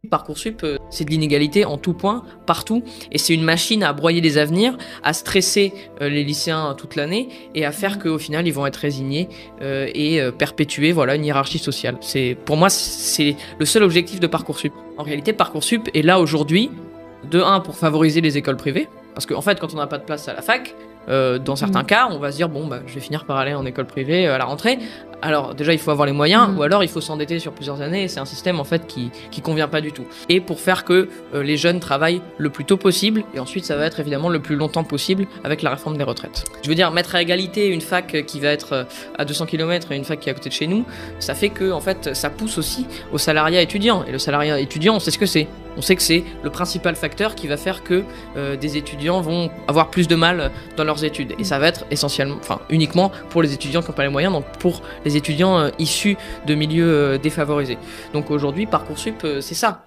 Parcoursup, c'est de l'inégalité en tout point, partout, et c'est une machine à broyer les avenirs, à stresser les lycéens toute l'année, et à faire qu'au final, ils vont être résignés et perpétuer une hiérarchie sociale. Pour moi, c'est le seul objectif de Parcoursup. En réalité, Parcoursup est là aujourd'hui, de un, pour favoriser les écoles privées, parce qu'en fait, quand on n'a pas de place à la fac, dans certains cas, on va se dire, je vais finir par aller en école privée à la rentrée. Alors déjà, il faut avoir les moyens, ou alors il faut s'endetter sur plusieurs années, et c'est un système en fait qui convient pas du tout. Et pour faire que les jeunes travaillent le plus tôt possible, et ensuite ça va être évidemment le plus longtemps possible avec la réforme des retraites. Je veux dire, mettre à égalité une fac qui va être à 200 km et une fac qui est à côté de chez nous, ça fait que en fait ça pousse aussi au salariat étudiant. Et le salariat étudiant, on sait ce que c'est. On sait que c'est le principal facteur qui va faire que des étudiants vont avoir plus de mal dans leurs études. Et ça va être uniquement pour les étudiants qui n'ont pas les moyens, donc pour les étudiants issus de milieux défavorisés. Donc aujourd'hui, Parcoursup, c'est ça.